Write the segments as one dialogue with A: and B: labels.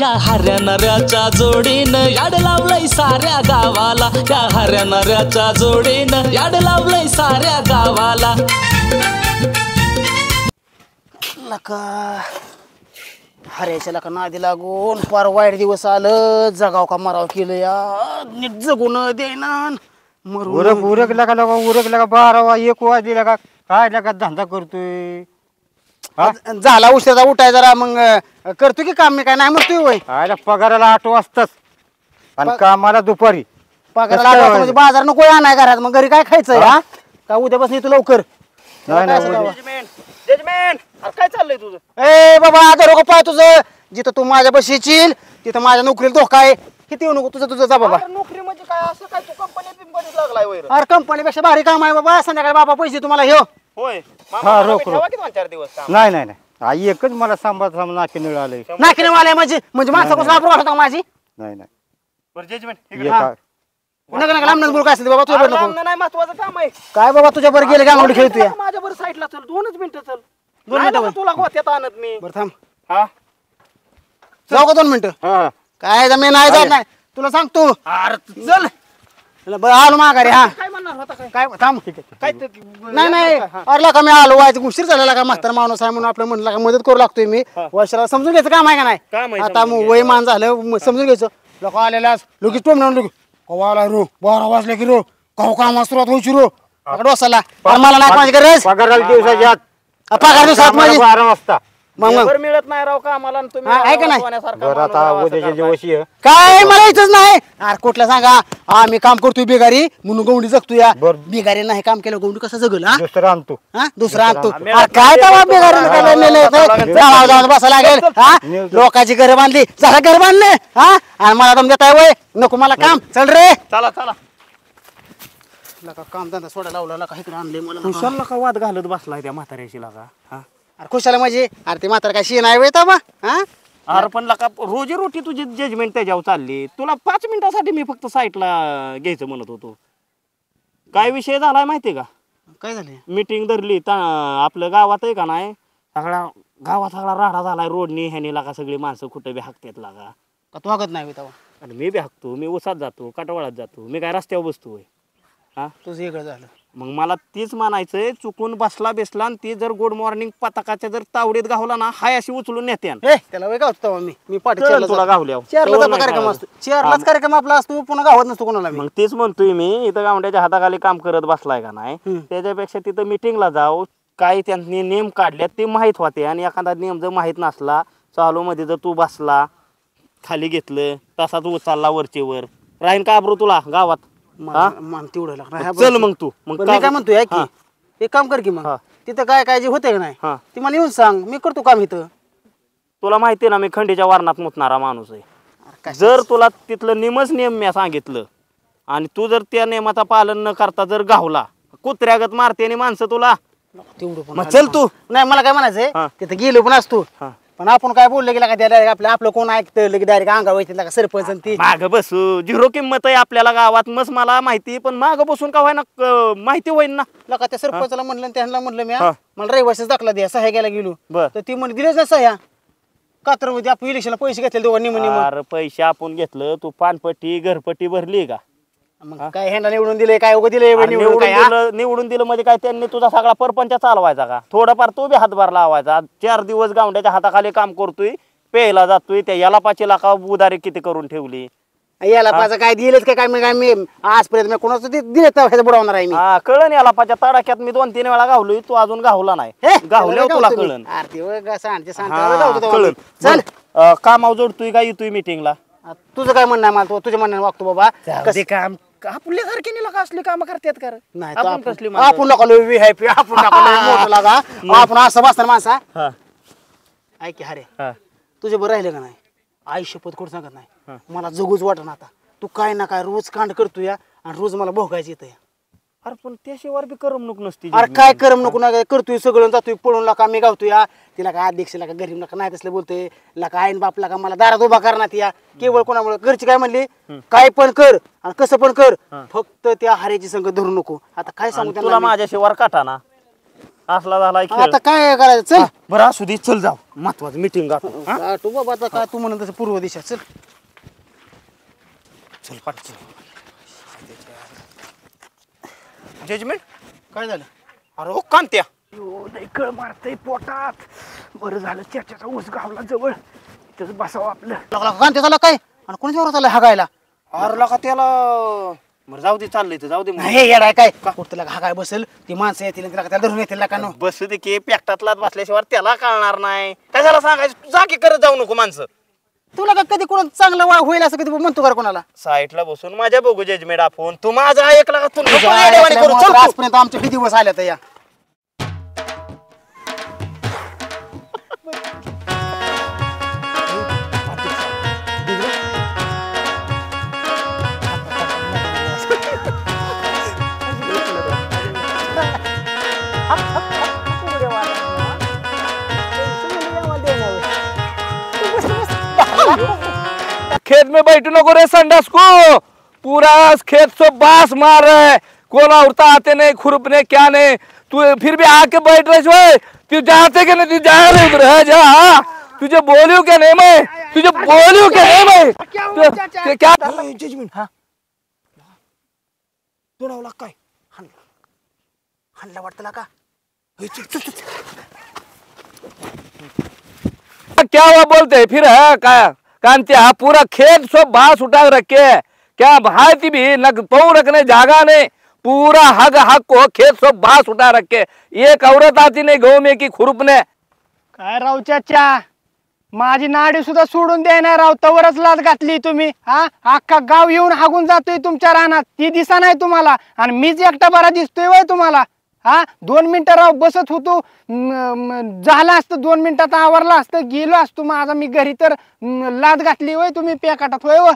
A: या हऱ्या नऱ्याच्या जोडीनं याड लावलंय साऱ्या गावाला, या हऱ्या नऱ्याच्या जोडीनं याड लावलंय साऱ्या गावाला.
B: लका हऱ्याच्या लका नादी लागून फार वाईट दिवस आलं. जगाव का मराव केलं या, नीट जगून देणार
C: उरक उरक लगा लगा उरक लगा 12 1 वाजले लगा. काय लगा धंदा करतोय
B: झाला उशिरा उठाय जरा मग करतो की काम. मी काय नाही म्हणतोय वय.
C: आयला पगाराला 8 वाजताच आणि कामाला दुपारी.
B: पगाराला 8 वाजता म्हणजे बाजार नको आणाय घरात. मग घरी काय खायचं हा का उद्यापासून येतो लवकर.
D: जजमेंट काय चाललंय तुझं?
B: ए बाबा आता रोग पाय तुझं. जिथं तू माझ्या बशी येशील तिथं माझ्या नोकरीला धोका आहे. किती येऊ नको तुझं तुझं जा बाबा.
D: नोकरी म्हणजे काय असं काय तू कंपनीत लागलाय वैर?
B: अरे कंपनीपेक्षा भारी काम आहे बाबा. संध्याकाळी बाबा पैसे तुम्हाला घेऊ.
D: होय
C: हा, रोख, रोख.
D: ठेवा की 2-4 दिवस काम.
C: नाही नाही नाही आई एकच मला सांभाळ नाकी मिळालंय.
B: नाकीने वाले म्हणजे माणसा कसं वापरू होता माझी.
C: नाही नाही
D: बरं जजमेंट
B: नका नका लांब बोल काय असेल बाबा तुझ्या नको.
D: नाही महत्वाचं काम आहे.
B: काय बाबा तुझ्या बरं गेले गांगोडी खेळतोय.
D: माझ्या बरं साईडला चल 2च मिनिटं चल.
B: 2 मिनिटं
D: तुला गोत्यात आणत मी.
B: बरं थांब.
D: हा
B: जाऊ का 2 मिनिटं.
C: हा
B: काय मी नाही जात नाही तुला सांगतो.
D: अरे चल
B: बरं आलो माघारी. हा
D: काय म्हणणार होता काय?
B: काय थांब.
D: काय
B: नाही नाही अरे का मी आलो व्हायचं उशीर झालेला का म्हातारा माणूस आहे म्हणून आपलं म्हणलं का मदत करू लागतोय मी. वर्षाला समजून घ्यायचं काम आहे का
D: काम
B: नाही.
D: आहे,
B: आता मग वय मान झालं समजून घ्यायचं. लोक आलेला लगेच टोम म्हणून लगेच कवा आला रो 12 वाजले की रो कवा काम सुरुवात व्हायची रो डोसाला. मला नाही माझी गरज.
C: पगाराला दिवसाच्या आत
B: पगार दिवसात माझी
C: 12 वाजता.
B: मग
D: बरं मिळत नाही राव का मला. तुम्ही
B: हा, आहे का नाही?
C: बरं आता उद्याच्या दिवशी आहे.
B: काय मला इथंच नाही. अरे कुठला सांगा आम्ही काम करतोय बेगारी म्हणून गौंडी जगतो या.
C: बरं.
B: बेगारी नाही काम केलं गौंडी कसं जगल. हा
C: दुसरं आणतो.
B: हा दुसरा आणतो.
D: आणतो.
B: अरे काय तवा बेगारी जाऊन बसा लागेल. हा लोकांची घर बांधली जरा घर बांधले. हा आणि मला दम देताय वय नको मला काम. चल रे
D: चला चला.
B: काम धंदा सोडा लावला का इकडे आणले मला.
D: कुशलला का वाद घालत बसलाय त्या म्हाताऱ्याशी लागा. हा
B: अरे खुशाला म्हणजे अरे ते मात्र काय शी नाही वेळ बा. हा
D: अरे पण लका रोजी रोटी तुझी जजमेंट त्याच्यावर चालली. तुला 5 मिनिटासाठी मी फक्त साईटला घ्यायचं म्हणत होतो. काय विषय झालाय माहितीये का?
B: काय झाले
D: मीटिंग धरली आपलं गावात आहे का नाही. सगळ्या गावात सगळा राडा झालाय. रोडनी ह्यानी लागा सगळी माणसं कुठे बी हाकतात लागा.
B: का तू हाकत नाही तेव्हा.
D: आणि मी बी हाकतो. मी उसात जातो काटवाळात जातो. मी काय रस्त्यावर बसतोय. हा
B: तुझं वेगळं झालं.
D: मग मला तीच म्हणायचंय चुकून बसला बेसला आणि ती जर गुड मॉर्निंग पताकाच्या जर तावडीत गावला ना हाय अशी उचलून नेते.
B: त्याला वेळ गावतो मी पाठी
D: तुला गावल्या
B: चेअरलाच कार्यक्रम असतो. चेअरलाच कार्यक्रम आपला असतो पुन्हा गावात नसतो कोणाला.
D: मग तेच म्हणतोय मी इथं गावड्याच्या हाताखाली काम करत बसलाय का नाही. त्याच्यापेक्षा तिथं मिटिंगला जाऊ. काय त्यांनी नियम काढल्यात ते माहीत होते. आणि एखादा नियम जर माहीत नसला चालू मध्ये जर तू बसला खाली घेतलं तसाच उचलला वरचे वर राहीन का आबरू तुला गावात.
B: मान तेवढं लागणार.
D: चल मग तू मग
B: मी काय म्हणतोय की एक काम कर की मग तिथं काय काय जे होते का नाही ती मला येऊन सांग. मी करतो काम इथं.
D: तुला माहिती ना मी खंडीच्या वारणात मुतणारा माणूस आहे. जर तुला तिथलं नियम मी सांगितलं आणि तू जर त्या नियमाचा पालन न करता जर गावला कुत्र्यागत मारते आणि माणसं तुला.
B: तेवढं
D: चल तू.
B: नाही मला काय म्हणायचंय तिथं गेलो पण असतो. पण आपण काय बोललं गेला का त्याला आपलं कोण ऐकतं लगे डायरेक्ट अंगावर येते का सरपंच ती
D: माग बसू. 0 किंमत आहे आपल्याला गावात. मस्त मला माहिती पण माग बसून का व्हायना माहिती होईल ना.
B: लका त्या सरपंचाला म्हणलं त्यांना म्हणलं मी मला रहिवाशीच दाखला द्या सह्या घ्यायला गेलो.
D: बर
B: तर ती म्हणे दिलेच ना सह्या. कात्र मध्ये आपण इलेक्शनला पैसे घेतले दोघांनी म्हणे.
D: अरे पैसे आपण घेतलं तू पानपट्टी घरपट्टी भरली का?
B: मग काय ह्यांना निवडून दिले काय उगा दिले
D: निवडून दिलं म्हणजे काय त्यांनी तुझा सगळा परपंच चालवायचा का? थोडाफार तो बी हातभार लावायचा. 4 दिवस गावड्याच्या हाताखाली काम करतोय प्यायला जातोय. त्या याला 5 लाख उदारी किती करून ठेवली.
B: याला पाचा काय दिलेच काय मी आजपर्यंत मी कोणाचं दिले बुडवणार आहे मी.
D: हा कळण याला पाच्या तडाख्यात मी 2-3 वेळा गावलोय. तू अजून गावला नाही. गावल्यावर तुला कळण. चल कामावर जोडतोय का येतोय मिटिंगला.
B: तुझं काय म्हणणं आहे मला तुझ्या म्हणणं वागतो बाबा.
D: काम आपल्या सारखे लोक असली काम करतात का?
B: आपण कसली आपण लोक व्हीआयपी आपण मोठं लागा आपण असं बसणार माणसा. ऐक अरे तुझे बरं राहिलं का नाही. आई शपथ खोट सांगत नाही मला जगूच वाटत आता. तू काय ना काय रोज कांड करतो या आणि रोज मला भोगायचं येतं.
D: अरे पण त्याशिवाय बी करमणूक नसती.
B: अरे काय करमणूक ना करतोय सगळं जातोय पळून लाका मी गावतो या. तिला काय अध्यक्षला का गरीब नका नाही तसलं बोलतोय लाका आईन बापला का मला दारात उभा करण्यात या. केवळ कोणामुळे घरची काय म्हणली काय पण कर आणि कसं पण कर फक्त त्या हारेची संगत धरू नको. आता काय सांगू
D: तुला माझ्याशिवाय काटा ना. असला झालाय खेळ.
B: आता काय करायचं चल
D: बरं असू दे चल जाऊ महत्वाचं मीटिंग गाठू.
B: तू बाबा आता काय तू म्हणत तसं पूर्व दिशा चल
D: चल पाठ जजमेंट
B: काय झालं
D: अरे ओ कांत्या
C: कळ मारतय पोटात बरं झालं चर्चाचा ऊस गावला जवळ तिथंच बसावं आपलं
B: लागला कांते झाला काय आणि कोणी जोरात आला हागायला
D: अरे लका त्याला बरं जाऊ दे चाललंय तर जाऊ दे मग.
B: हे येडाय काय कुठं लागा हागाय बसेल ती माणसं येतील आणि त्याला धरून येतील का नो
D: बसू दे की पॅक्टातलाच बसल्याशिवाय त्याला कळणार नाही काय झालं सांगायचं जा की करत जाऊ नको माणसं.
B: तुला का कधी कोण चांगलं होईल असं कधी म्हणतो का कोणाला
D: साईटला बसून माझ्या बघू जजमेंट आपण तू माझा ऐकला का तू नको येडेवाणी करू. चल तू.
B: आजपर्यंत आमचे किती दिवस आले तर या
A: खेत में बैठ नको रे संडास को पूरा खेत से बास मार रहा है कौन औरता आते नहीं खुरपने क्या नहीं तू फिर भी आके बैठ रहे हो तू जाते क्या नहीं तू जा रहे उधर है जा तुझे बोलियो क्या नहीं मैं तुझे बोलियो क्या नहीं मैं क्या
D: जजमेंट हा दोडावला काय
B: हल्ला वाटतं का
A: क्या हुआ बोलते हैं फिर है क्या कांतिया पूरा खेत सब बांस उठा रखे है क्या भाई भी न पौ रखने जागा नहीं पूरा हग हक को खेत सब बांस उठा रखे एक औरत आती नहीं गाँव में की खुरपने
C: काय राव चाचा माझी नाडी सुद्धा सोडून देणार राव तवरच लाच घातली तुम्ही हा अख्खा गाव येऊन हागून जातोय तुमच्या रानात ती दिसा नाही तुम्हाला आणि मीच एकटा बरा दिसतोय वय तुम्हाला हा 2 मिनिटं राव बसत होतो झालं असतं 2 मिनिटात आवरला असतं गेलो असतो माझा मी घरी तर लाद घातली वय तुम्ही पेकाटात होय व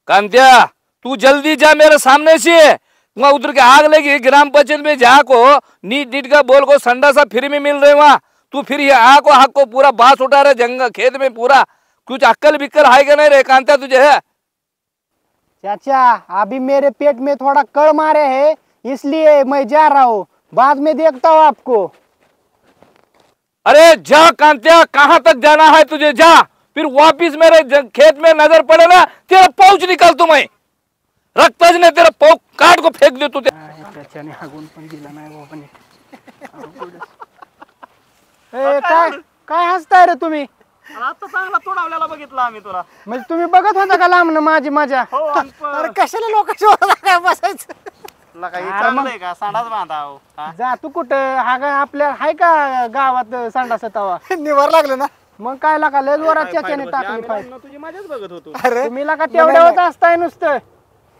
A: कांतिया तू जल्दी जा मेरे सामने से वहाँ उधर के आग लगी ग्राम पंचायत में जा को नीट नीट का बोल को संडासा फ्री में मिल रहे वहाँ तू फिर ये आ को हक को पूरा बांस उठा रहे जंगल खेत में पूरा कुछ अक्कल बिक्कल है क्या नहीं रे कांतिया तुझे है
C: चाचा अभी मेरे पेट में थोड़ा कड़ मारे है इसलिए मैं जा रहा हूँ बाद में देखता हूँ आपको
A: अरे जा कांतिया कहाँ तक जाना है तुझे जा फिर वापिस मेरे खेत में नजर पड़े ना तेरा पाउच निकाल तू मैं रक्तज ने तेरा पाउच काट को फेंक दे तू
C: त्याच्याने हागून पण दिला नाही बाबाने काय काय हसताय रे तुम्ही
D: आता चांगला तोडावल्याला बघितला आम्ही तुला.
C: म्हणजे तुम्ही बघत होता का लांबन माझी मजा
D: हो
B: अरे कशाला लोकांच्या बसायचं
D: चांगलंय का सांडाच बांधाव हा?
C: जा तू कुठं हा काय आपल्या हाय का गावात संडास तवा
B: निवार लागलं ना
C: मग काय लागा लय जोरात
D: काय
C: चाच्याने
D: फाईट
C: टाकली
D: बसली.
C: फाईट
D: आम्ही तुझी मजाच बघत होतो.
B: अरे
C: तुम्ही लागा तेवढ्यावरच असताय नुसतं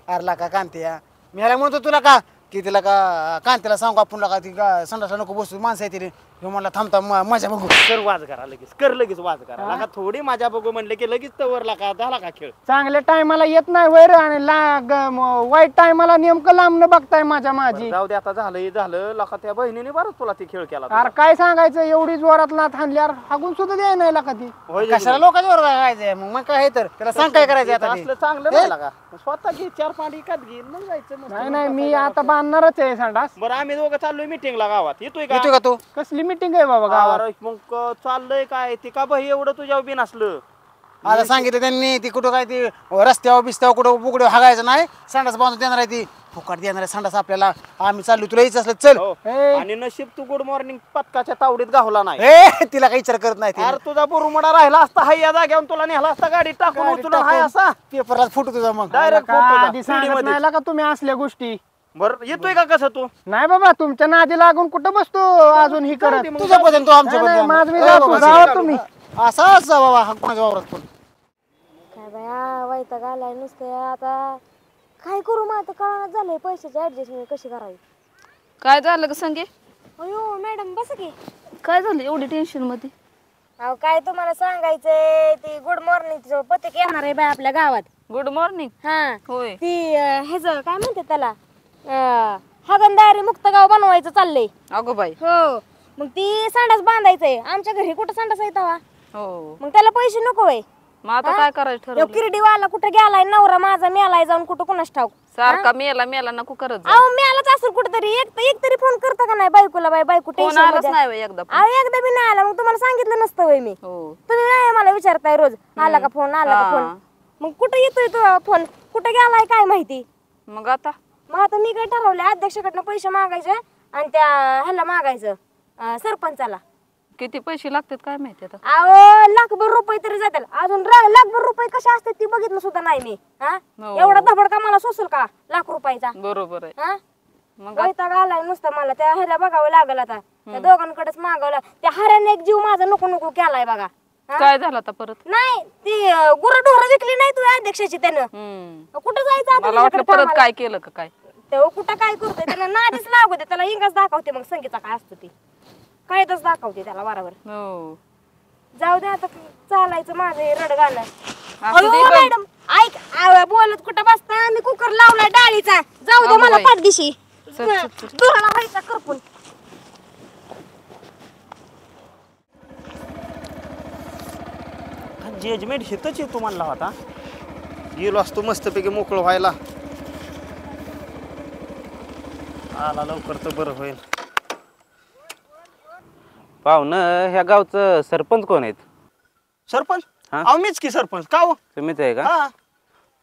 B: अरे का कांत्या मी ह्याला म्हणतो तुला का की तिला का कांतीला सांगू आपण का ती संडासला नको बसू माणसं आहे तिने म्हणला थांबता मजा बघू
D: कर वाज करा लगेच वाज करा लागा थोडी माझ्या बघू म्हणले की लगेच तवर लागा झाला का खेळ.
C: चांगल्या टायमाला येत नाही वैर आणि वाईट टायमाला नेमकं लांबन बघताय माझ्या माझी
D: जाऊ दे आता झालं लागा त्या बहिणीने बरं तुला ती खेळ केला.
C: अरे काय सांगायचं एवढी जोरात लाथ हाणल्यावर हागून सुद्धा द्याय नाही लागा ती
D: होय
B: कशाला लोकांच्या बरोबर जायचंय मग काय आहे तर त्याला सांग काय करायचं आता ते.
D: असलं चांगलं नाही लागा स्वतः घे 4 पाणी एकात घे मग जायचं मस्त.
C: नाही नाही मी आता बांधणारच आहे संडास
D: बरं आम्ही दोघं चाललोय मीटिंगला गावात येतोय
B: येतोय का तू
C: कसली मिटिंग आहे बाबा गावात
D: अरे मग चाललंय काय ते का बही एवढं तुझ्या बिन असलं
B: आता सांगितलं त्यांनी ती कुठं काय ती रस्त्यावर बिस्त्यावर कुठं बुगडे हागायचं नाही संडास बांधून देणार आहे ती फुकाट देणार आहे संडास आपल्याला आम्ही चाललो तुला यायचं असलं चल
D: हो.
C: ए.
D: आणि नशीब तू गुड मॉर्निंग पत्काच्या तावडीत गावला नाही.
B: ए तिला काही विचार करत नाही ती.
D: अरे तुझा बुरुमडा राहिला असता हाय या जाग्यावर तुला नेला असता गाडी टाकून उचलून हाय असा
B: पेपरला फोटो तुझा मग
D: डायरेक्ट
C: का आधी सांगत नाही लागा तुम्ही असल्या गोष्टी
D: बरं येतोय का कसं तू
C: नाही बाबा तुमच्या नादी लागून कुठं बसतो अजून ही करत
B: तुझ्या पद्धतीने तू आमच्या
C: नाही, नाही, माझं मी
B: पद्धतीने.
C: जातो,
B: ए
C: जावा
B: बाबा,
C: तुम्ही.
B: असाच जा बाबा हा कोणाच्या वावरात पण
E: काय बाया वैताग आलाय नुसतं आता काय करू मग आता कळणार झालंय पैशाची ऍडजस्टमेंट कशी करावी.
F: काय झालं ग संगे
E: अयो मॅडम बस की.
F: काय झालं एवढी टेन्शन मध्ये
E: अहो काय तुम्हाला सांगायचंय ती गुड मॉर्निंग पथक येणार आहे बाय आपल्या गावात.
F: गुड मॉर्निंग
E: हा
F: होय
E: ती ह्याच काय म्हणते त्याला हागणदारी मुक्त गाव बनवायचं चाललंय.
F: अगो बाई
E: हो मग ती संडास बांधायचंय आमच्या घरी कुठं संडास आहे तवा
F: हो
E: मग त्याला पैसे नको आहे.
F: मग आता काय करायचं
E: यो
F: ठरवलं
E: किरडीवाला कुठं गेलाय नवरा माझा मेलाय जाऊन कुठं कुणाच ठाऊक.
F: सारखा मेला मेला नको करत जा.
E: अहो मी आलाच असेल कुठेतरी एक तरी फोन करता का नाही बायकोला बायको
F: फोन
E: टेन्शन
F: आलाच नाही बाई एकदा पण.
E: अहो एकदा बी नाही आला मग तुम्हाला सांगितलं नसतं वय मी
F: हो
E: तुम्ही नाही मला विचारताय रोज आला का फोन आला का फोन मग कुठे येतोय तो फोन कुठे गेलाय काय माहिती
F: मग आता
E: मग आता मी काय ठरवले अध्यक्षाकडनं पैसे मागायचे आणि त्या ह्याला मागायचं सरपंचाला
F: किती पैसे लागतात काय माहिती आता.
E: अहो लाखभर रुपये तरी जातील अजून लाखभर रुपये कसे असतात ते बघितलं सुद्धा नाही मी हा
F: हो.
E: एवढा धबड का मला सोसल का लाख रुपयाचा
F: बरोबर आहे.
E: हा
F: मग
E: वैताग आलाय नुसतं मला त्या ह्याला बघावं लागल आता त्या दोघांकडेच मागावं त्या हऱ्याने एक जीव माझा नको नको केलाय बघा हा?
F: काय झालं आता परत.
E: नाही ती गुरढोर विकली नाही तू अध्यक्षाची त्यानं कुठं जायचं आता
F: मला वाटलं
E: त्याच्याकडे
F: परत
E: कामाला?
F: काय केलं का काय.
E: तेव्हा कुठं काय करतोय त्याला नादीच लागू दे त्याला इंगाच दाखवते मग संगीता काय असतो ती कायच दाखवते त्याला बरोबर
F: हो
E: जाऊ दे आता चालायचं माझं हे रड गाणं
F: असू दे
E: अहो,
F: पण.
E: मॅडम ऐक बोलत कुठं बसता मी कुकर लावलाय डाळीचा जाऊ दे
F: अगो
E: मला
F: बाई.
E: पाठदिशी
F: चल, चल, चल.
E: दुराला व्हायचा करपून
D: जजमेंट हितच येतो म्हणला होता गेलो असतो मस्तपैकी मोकळं व्हायला आला लवकर तर बरं होईल.
G: पाहुणं ह्या गावचं सरपंच कोण आहेत?
D: सरपंच
G: हा?
D: अहो मीच की सरपंच का हो
G: तुम्हीच आहे का?
D: हा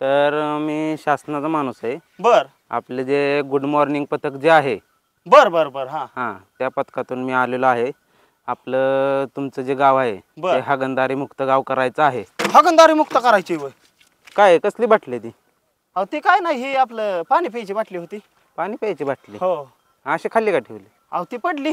G: तर मी शासनाचा माणूस आहे.
D: बर
G: आपले जे गुड मॉर्निंग पथक जे आहे
D: बर बर बर हा
G: हां त्या पथकातून मी आलेलो आहे. आपलं तुमचं जे गाव आहे
D: बर.
G: ते हागणदारी मुक्त गाव करायचं आहे.
D: हागणदारी मुक्त करायची वय
G: काय कसली बाटली ती?
D: अहो ते काय नाही हे आपलं पाणी प्यायची बाटली होती.
G: पाणी प्यायची बाटली
D: हो
G: अशी खाल्ली का ठेवली?
D: अहो ती पडली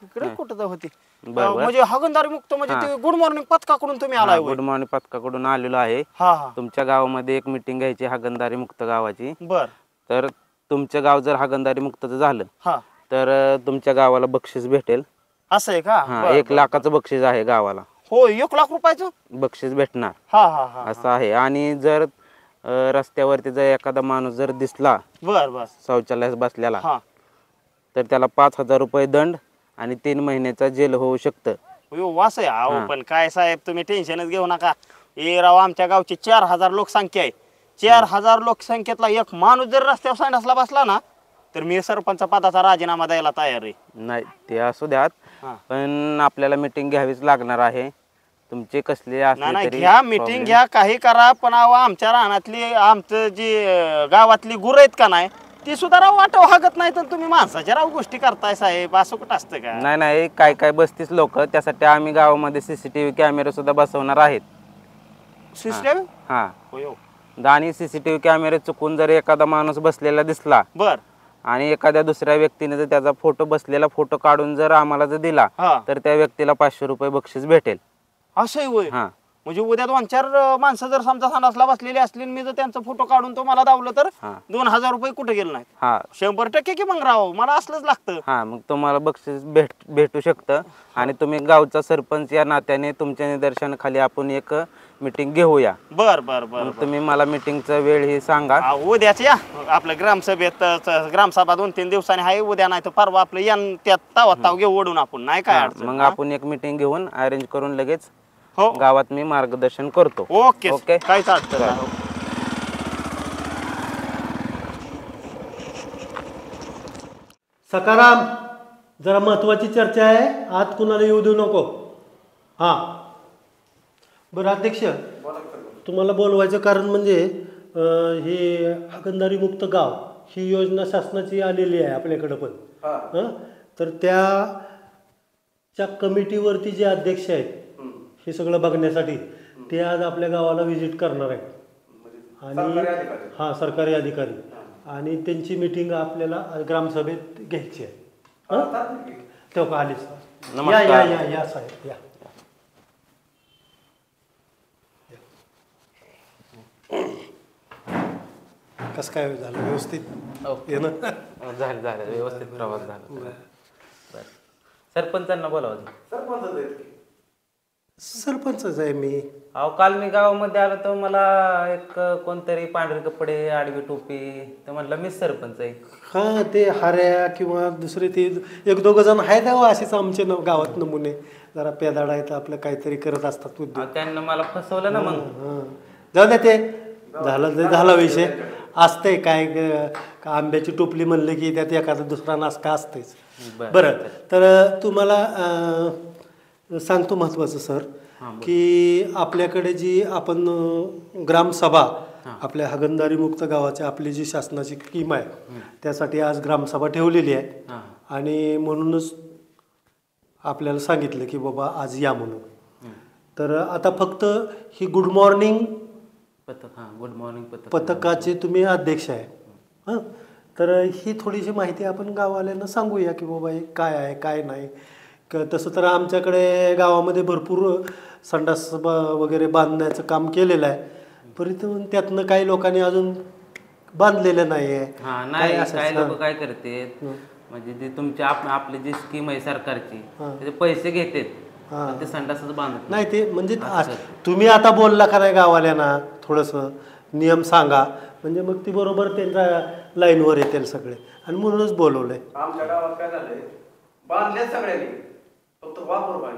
D: इकडे कुठं तर होती
G: बर, बर.
D: म्हणजे हागणदारी मुक्त म्हणजे ते गुड मॉर्निंग पथकाकडून तुम्ही आलाय
G: गुड मॉर्निंग पथकाकडून आलेलो आहे.
D: हा हा
G: तुमच्या गावामध्ये एक मिटिंग घ्यायची हागणदारी मुक्त गावाची.
D: बर
G: तर तुमचं गाव जर हागणदारी मुक्तचं झालं
D: हा
G: तर तुमच्या गावाला बक्षीस भेटेल.
D: असं आहे का
G: हा
D: बर,
G: 1
D: बर.
G: लाखाचं बक्षीस आहे गावाला.
D: हो 1 लाख रुपयाचं
G: बक्षीस भेटणार
D: हा हा हा
G: असं आहे. आणि जर रस्त्यावरती जर एखादा माणूस जर दिसला
D: बर बर
G: शौचालयात बसलेला
D: हा
G: तर त्याला 5,000 रुपये दंड आणि 3 महिन्याचा जेल होऊ शकतं.
D: हो वास आहे अहो
G: हा.
D: पण काय साहेब तुम्ही टेन्शनच घेऊ नका. ए राव आमच्या गावची 4,000 लोकसंख्या आहे. 4,000 लोकसंख्येतला एक माणूस जर रस्त्यावर सांडासला बसला ना तर मी सरपंच पदाचा राजीनामा द्यायला तयार आहे.
G: नाही ते असू द्यात
D: हा.
G: पण आपल्याला मीटिंग घ्यावीच लागणार आहे. तुमचे कसले
D: नाही
G: असले
D: नाही
G: तरी
D: घ्या मीटिंग
G: problem.
D: घ्या काही करा पण अहो आमच्या रानातली आमचं जी गावातली गुरं आहेत का नाही ती सुद्धा राव वाटव हागत नाही तर तुम्ही माणसाच्या राव गोष्टी करताय साहेब असं कुठं असतं का.
G: नाही नाही काय काय 32 लोक त्यासाठी आम्ही गावामध्ये CCTV कॅमेरे सुद्धा बसवणार आहेत.
D: सिस्टम
G: हा
D: हो
G: आणि CCTV कॅमेरे चुकून जर एखादा माणूस बसलेला दिसला
D: बर
G: आणि एखाद्या दुसऱ्या व्यक्तीने जर त्याचा फोटो बसलेला फोटो काढून जर आम्हाला जर दिला
D: हा
G: तर त्या व्यक्तीला 500 रुपये बक्षीस भेटेल.
D: असंही होय
G: हा
D: म्हणजे उद्या 2-4 माणसं जर समजा संडासला बसलेली असली आणि मी जर त्यांचा फोटो काढून तो मला दावलं तर
G: हा.
D: 2,000 रुपये कुठे गेले नाहीत.
G: हा
D: 100% की मग राव मला असलंच लागतं.
G: हा मग तुम्हाला बक्षीस भेटू शकतं. आणि तुम्ही गावचा सरपंच या नात्याने तुमच्या निदर्शनाखाली आपण एक मीटिंग घेऊया.
D: बर बर बर
G: मग तुम्ही मला मीटिंगचा वेळ ही सांगा.
D: उद्याच या आपलं ग्रामसभेत ग्रामसभा 2-3 दिवसांनी आहे उद्या नाही तर परवा आपलं यान त्यात तावा ताव घेऊ ओढून आपण नाही काय
G: हा,
D: अडचण.
G: मग
D: हा?
G: आपण एक मीटिंग घेऊन अरेंज करून लगेच
D: हो
G: गावात मी मार्गदर्शन करतो.
D: Okay
G: okay.
D: काहीच अडचण नाही.
H: सकाराम जरा महत्वाची चर्चा आहे आत कुणाला येऊ देऊ नको. हां बरं अध्यक्ष तुम्हाला बोलवायचं कारण म्हणजे हे हागणदारी मुक्त गाव ही योजना शासनाची आलेली आहे आपल्याकडं पण. तर त्या कमिटीवरती जे अध्यक्ष आहेत हे सगळं बघण्यासाठी ते आज आपल्या गावाला व्हिजिट करणार आहेत. आणि हां सरकारी अधिकारी आणि त्यांची मीटिंग आपल्याला ग्रामसभेत घ्यायची आहे. तेव्हा आलीच या या या या साहेब या. कसं काय झालं व्यवस्थित येणं?
G: झालं व्यवस्थित प्रवास झाला. सरपंचांना बोलावं.
H: सरपंचच आहे मी.
G: अहो काल मी गावामध्ये आलो तर मला एक कोणतरी पांढरे कपडे आडवी टोपी तर म्हटलं मीच सरपंच आहे.
H: हां ते हाऱ्या किंवा दुसरे ते 1-2 जण आहेत असेच आमचे गावात नमुने जरा पेदाड आहेत आपलं काहीतरी करत असतात उद्योग.
G: त्यांना मला फसवलं ना मग.
H: जाऊ द्या ते झाला विषय. असतंय काय आंब्याची टोपली म्हणले की त्यात एखादा दुसरा नासका असतेच. बरं तर तुम्हाला सांगतो महत्त्वाचं सर की आपल्याकडे जी आपण ग्रामसभा आपल्या हागणदारी मुक्त गावाच्या आपली जी शासनाची स्कीम आहे त्यासाठी आज ग्रामसभा ठेवलेली आहे आणि म्हणूनच आपल्याला सांगितलं की बाबा आज या म्हणून. तर आता फक्त ही गुड मॉर्निंग पथकाचे तुम्ही अध्यक्ष आहे. हां तर ही थोडीशी माहिती आपण गाववाल्यांना सांगूया की बाबा हे काय आहे काय नाही. तसं तर आमच्याकडे गावामध्ये भरपूर संडास वगैरे बांधण्याचं काम केलेलं आहे परंतु त्यातनं काही लोकांनी अजून बांधलेलं नाही आहे.
G: काही लोक काय करते म्हणजे जे तुमची आपली जी स्कीम आहे सरकारची त्याचे पैसे घेतात ते संडासच बांधत
H: नाही. ते म्हणजे तुम्ही आता बोलला का नाही गाववाल्यांना थोडंसं नियम सांगा म्हणजे मग ती बरोबर त्यांच्या लाईनवर येतील सगळे आणि म्हणूनच बोलवलंय.
A: आमच्या गावात काय झालंय बांधले सगळ्यांनी फक्त वापर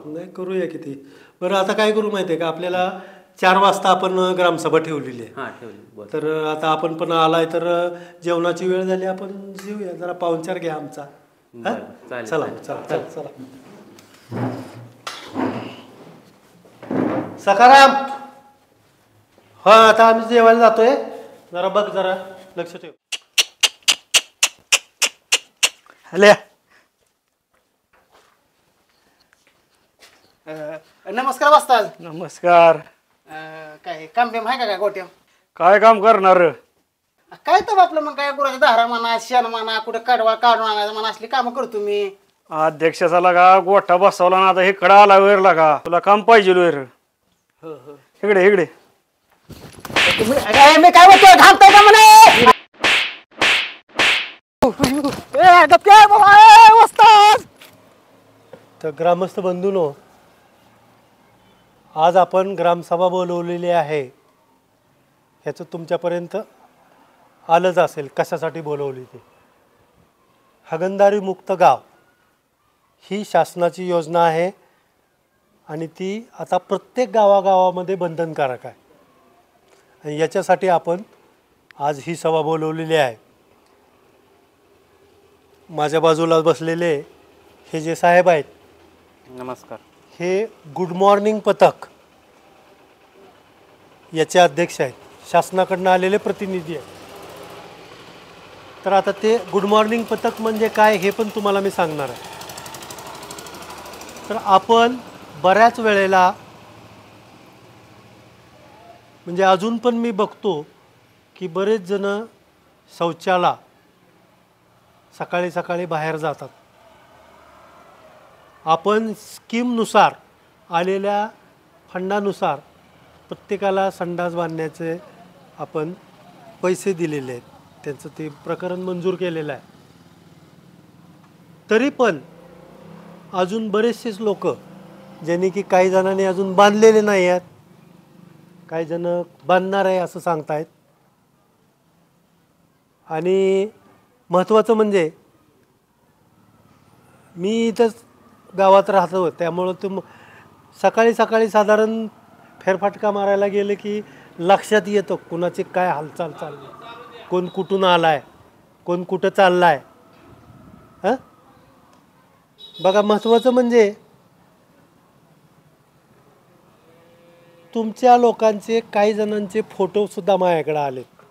H: नाही करूया किती. बरं आता काय करू माहिती आहे का आपल्याला 4 वाजता आपण ग्रामसभा ठेवलेली आहे. तर आता आपण पण आलाय तर जेवणाची वेळ झाली आपण जेऊया जरा पाहुणचार घ्या आमचा. चला चला चला चला सखाराम. हा आता आम्ही जेवायला जातोय जरा बघ जरा लक्ष ठेव.
B: हॅलो नमस्कार वाजता.
C: नमस्कार.
B: काय काम बिम आहे का काय गोट्या
C: काय काम करणार
B: काय तर आपलं मग काय गुराचा धारा म्हणा शेण म्हणा कुठे कडवा काढून आणायचं म्हणा असली कामं करतो मी.
C: अध्यक्षाचा लागा गोठा बसवला ना आता इकडं आला वेर लागा तुला काम पाहिजे वेर. इकडे इकडे
B: मी काय बोलतोय थांबतोय का म्हणे.
H: तर ग्रामस्थ बंधूनो आज आपण ग्रामसभा बोलवलेली आहे ह्याचं तुमच्यापर्यंत आलंच असेल कशासाठी बोलवली ते. हागणदारी मुक्त गाव ही शासनाची योजना आहे आणि ती आता प्रत्येक गावागावामध्ये बंधनकारक आहे आणि याच्यासाठी आपण आज ही सभा बोलवलेली आहे. माझ्या बाजूला बसलेले हे जे साहेब आहेत
D: नमस्कार.
H: हे गुड मॉर्निंग पथक याचे अध्यक्ष आहेत शासनाकडनं आलेले प्रतिनिधी आहेत. तर आता ते गुड मॉर्निंग पथक म्हणजे काय हे पण तुम्हाला मी सांगणार आहे. तर आपण बऱ्याच वेळेला म्हणजे अजून पण मी बघतो की बरेच जण शौचाला सकाळी सकाळी बाहेर जातात. आपण स्कीमनुसार आलेल्या फंडानुसार प्रत्येकाला संडास बांधण्याचे आपण पैसे दिलेले आहेत त्यांचं ते प्रकरण मंजूर केलेलं आहे. तरी पण अजून बरेचसेच लोक ज्यांनी की काही जणांनी अजून बांधलेले नाही आहेत काही जण बांधणार आहे असं सांगतायत. आणि महत्त्वाचं म्हणजे मी इथंच गावात राहतो त्यामुळं सकाळी सकाळी साधारण फेरफटका मारायला गेले की लक्षात येतं कुणाची काय हालचाल चालली कोण कुठून आलाय कोण कुठं चाललाय. हां बघा महत्त्वाचं म्हणजे तुमच्या लोकांचे काही जणांचे फोटोसुद्धा माझ्याकडे आलेत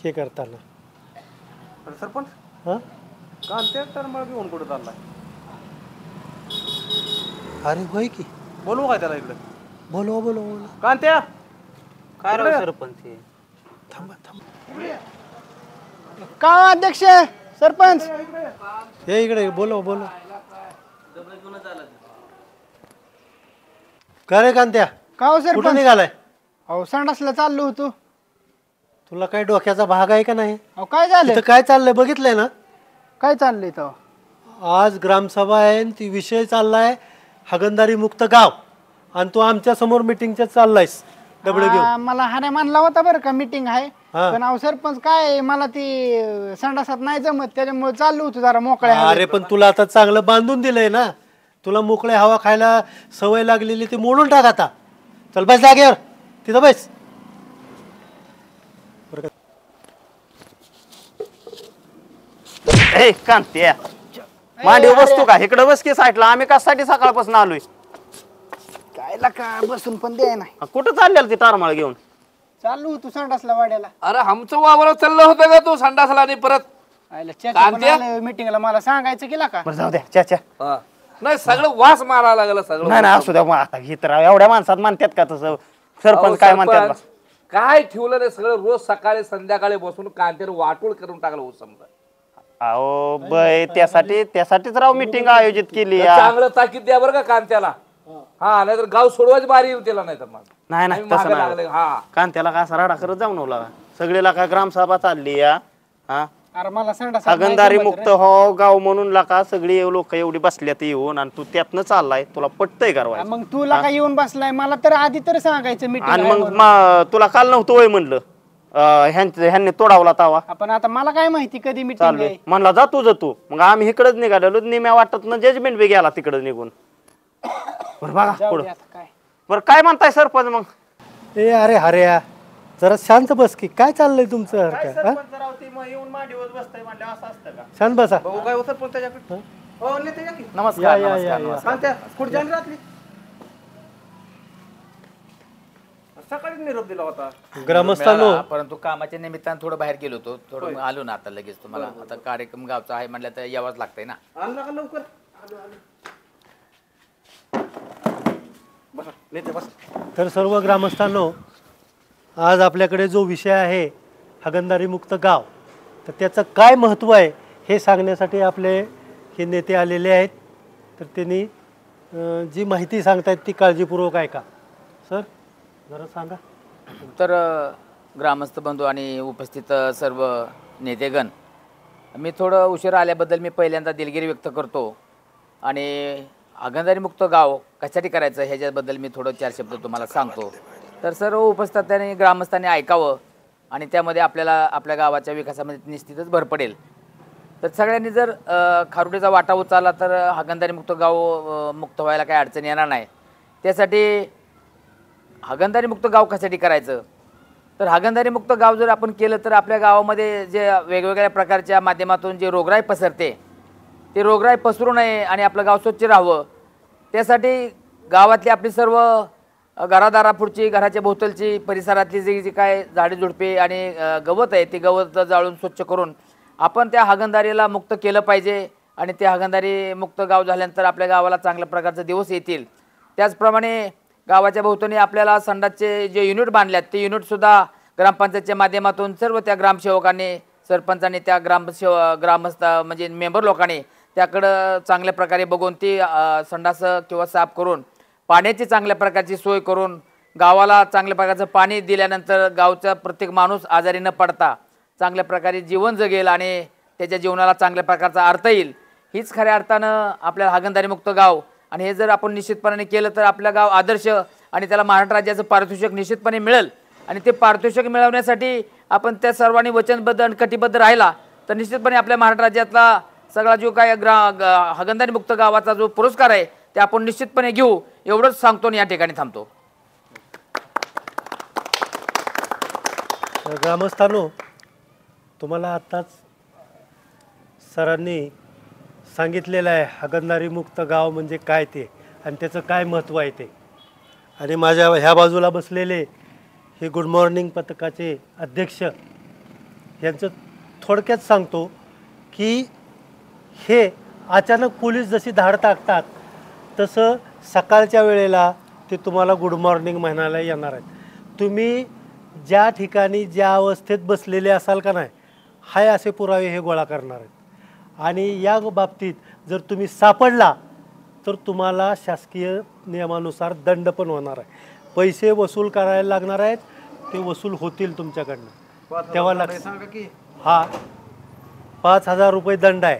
H: हे करताना.
A: सरपंच
H: हां
A: कांते तर मग घेऊन कुठं चाललाय.
H: अरे होय की
A: बोलवू काय त्याला इकडे
H: बोलवा बोलवा बोलवा.
A: कांत्या
D: काय राव सरपंच हे?
H: थांबा थांबा
C: का अध्यक्ष सरपंच
H: हे इकडे बोलवा बोलवा. का रे कांत्या
C: का हो
H: कुठं
C: सरपंच.
H: निघालाय.
C: अहो संडासला चाललो होतो.
H: तुला काही डोक्याचा भाग आहे का नाही.
C: अहो काय झालं
H: इथं काय चाललंय बघितलंय ना.
C: काय चाललंय तो.
H: आज ग्रामसभा आहे आणि ती विषय चाललाय हागणदारी मुक्त गाव आणि तू आमच्या समोर मिटिंगच्या चाललायस डबडे घेऊन.
C: मला हाने मानला होता बरं का मीटिंग आहे
H: हा.
C: पण अहो सरपंच काय मला ती संडासात नाही जमत त्याच्यामुळे चाललो होतो जरा मोकळ्या हवेत.
H: अरे पण तुला आता चांगलं बांधून दिलंय ना तुला मोकळे हवा खायला सवय लागलेली ती मोडून टाक आता. चल बस जागेवर तिथं बस.
D: ए कांती मांडीवर बसतो का इकडे बस की साईडला आम्ही कशासाठी सकाळपासून आलोय
C: कायला का बसून पण द्याय नाही
D: कुठं चाललेलं ती टारमाळ घेऊन
C: चालू तू संडासला वाड्याला
A: अरे आमचं वावरात चाललं होतं का तू संडासला आणि परत
C: मीटिंगला मला सांगायचं केला का
D: बरं जाऊ द्या चाचा
A: हा. नाही सगळं वास मारायला लागलं
D: नाही
A: सगळं
D: नाही असू द्या मग आता घेत राव एवढ्या माणसात म्हणतात का तसं सरपंच काय म्हणतात बा?
A: काय ठेवलं नाही सगळं रोज सकाळी संध्याकाळी बसून कांतेर वाटूळ करून टाकलं हो समजा
D: अहो बय त्यासाठीच राव मीटिंग आयोजित केली या.
A: चांगलं ताकीद द्या बरं का कांत्याला हा नाहीतर गाव सोडवायची बारी येईल त्याला नाही तर मग
D: नाही नाही
A: आम्ही
D: तसं
A: मागे लागले
D: नाही
A: हा
D: कांत्याला का असा राडा करत जाऊ नवला सगळेला का ग्रामसभा चालली या हा
C: अरे मला संडास
D: हागणदारी मुक्त हो गाव म्हणून लाका सगळी लोक एवढी बसल्यात येऊन आणि तू त्यातनं चाललाय तुला पटतंय करवाय
C: मग तुला काय येऊन बसलाय मला तर आधी तर सांगायचं
D: आणि
C: मीटिंग
D: मग तुला काल नव्हतं वय म्हणलं ह्यांनी तोडावला तावा
C: आपण आता मला काय माहिती कधी मीटिंग
D: चालू
C: आहे
D: म्हणला जा तू मग आम्ही इकडेच निघालेलो निम्या वाटत ना जजमेंट बी गेला तिकडे निघून बरं बघा
C: जाऊ
D: पुढं
C: दे आता काय
D: बरं काय म्हणताय सरपंच मग
H: ए अरे हऱ्या जरा शांत बस की काय चाललंय तुमचं सारखं, हा? शांत बसा या, या, या, या.
I: सकाळीच निरोप दिला होता
H: ग्रामस्थांनो
I: परंतु कामाच्या निमित्तानं थोडं बाहेर गेलो होतो थोडं आलो ना आता लगेच तुम्हाला आता कार्यक्रम गावचा आहे म्हटलं तर यावंच लागतंय ना
D: आणला का लवकर बसा नेते बस
H: तर सर्व ग्रामस्थांनो आज आपल्याकडे जो विषय आहे हागणदारी मुक्त गाव तर त्याचं काय महत्त्व आहे हे सांगण्यासाठी आपले हे नेते आलेले आहेत तर त्यांनी जी माहिती सांगतायत ती काळजीपूर्वक ऐका सर जरा सांगा
I: तर ग्रामस्थ बंधू आणि उपस्थित सर्व नेतेगण मी थोडं उशीर आल्याबद्दल मी पहिल्यांदा दिलगिरी व्यक्त करतो आणि हागणदारी मुक्त गाव कशासाठी करायचं ह्याच्याबद्दल मी थोडं 4 शब्द तुम्हाला सांगतो तर सर्व उपस्थितांनी ग्रामस्थांनी ऐकावं आणि त्यामध्ये आपल्याला आपल्या गावाच्या विकासामध्ये निश्चितच भर पडेल तर सगळ्यांनी जर खारुडीचा वाटा उचलला तर हागणदारी मुक्त गाव मुक्त व्हायला काही अडचण येणार नाही त्यासाठी हागणदारी मुक्त गाव कशासाठी करायचं तर हागणदारी मुक्त गाव जर आपण केलं तर आपल्या गावामध्ये जे वेगवेगळ्या प्रकारच्या माध्यमातून जे रोगराई पसरते ते रोगराई पसरू नये आणि आपलं गाव स्वच्छ राहावं त्यासाठी गावातली आपली सर्व घरादारापुढची घराच्या भोवतालची परिसरातली जी काय झाडे झुडपे आणि गवत आहे ते गवत जाळून स्वच्छ करून आपण त्या हागणदारीला मुक्त केलं पाहिजे आणि ते हागणदारी मुक्त गाव झाल्यानंतर आपल्या गावाला चांगल्या प्रकारचे दिवस येतील त्याचप्रमाणे गावाच्या भोवताली आपल्याला संडासचे जे युनिट बांधल्यात ते युनिटसुद्धा ग्रामपंचायतच्या माध्यमातून सर्व त्या ग्रामसेवकांनी सरपंचांनी त्या ग्रामस्थ म्हणजे मेंबर लोकांनी त्याकडं चांगल्या प्रकारे बघून ती संडास किंवा साफ करून पाण्याची चांगल्या प्रकारची सोय करून गावाला चांगल्या प्रकारचं पाणी दिल्यानंतर गावचा प्रत्येक माणूस आजारी न पडता चांगल्या प्रकारे जीवन जगेल आणि त्याच्या जीवनाला चांगल्या प्रकारचा अर्थ येईल हीच खऱ्या अर्थानं आपल्याला हागणदारी मुक्त गाव आणि हे जर आपण निश्चितपणे केलं तर आपलं गाव आदर्श आणि त्याला महाराष्ट्र राज्याचं पारितोषिक निश्चितपणे मिळेल आणि ते पारितोषिक मिळवण्यासाठी आपण त्या सर्वांनी वचनबद्ध आणि कटिबद्ध राहिला तर निश्चितपणे आपल्या महाराष्ट्र राज्यातला सगळा जो काय हागणदारी मुक्त गावाचा जो पुरस्कार आहे ते आपण निश्चितपणे घेऊ एवढंच सांगतो आणि या ठिकाणी थांबतो
H: ग्रामस्थांनो तुम्हाला आत्ताच सरांनी सांगितलेलं आहे हागणदारी मुक्त गाव म्हणजे काय ते आणि त्याचं काय महत्त्व आहे ते आणि माझ्या ह्या बाजूला बसलेले हे गुड मॉर्निंग पथकाचे अध्यक्ष यांचं थोडक्यात सांगतो की हे अचानक पोलीस जशी धाड टाकतात तसं सकाळच्या वेळेला ते तुम्हाला गुड मॉर्निंग म्हणायला येणार आहेत तुम्ही ज्या ठिकाणी ज्या अवस्थेत बसलेले असाल का नाही हाय असे पुरावे हे गोळा करणार आहेत आणि या बाबतीत जर तुम्ही सापडला तर तुम्हाला शासकीय नियमानुसार दंड पण होणार आहे पैसे वसूल करायला लागणार आहेत ते वसूल होतील तुमच्याकडनं तेव्हा लक्ष हा 5,000 रुपये दंड आहे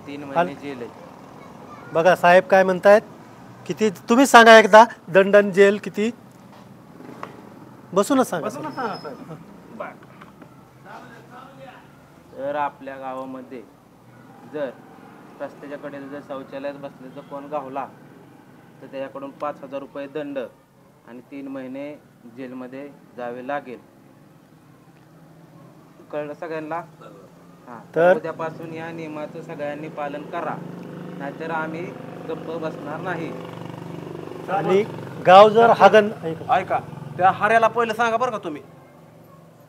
G: 3 महिने जेल आहे
H: बघा साहेब काय म्हणतायत किती तुम्हीच सांगा एकदा दंड आणि जेल किती बसूनच सांगा
G: तर आपल्या गावामध्ये जर रस्त्याच्या कडेला जर शौचालयात बसल्याचं कोण गावला तर त्याच्याकडून 5,000 रुपये दंड आणि 3 महिने जेलमध्ये जावे लागेल कळलं सगळ्यांना
H: तर
G: उद्यापासून या नियमाचं सगळ्यांनी पालन करा, नाहीतर आम्ही गप्प बसणार नाही.
H: आणि गाव जर हागण
J: ऐका, त्या हऱ्याला पहिलं सांगा बरं का तुम्ही.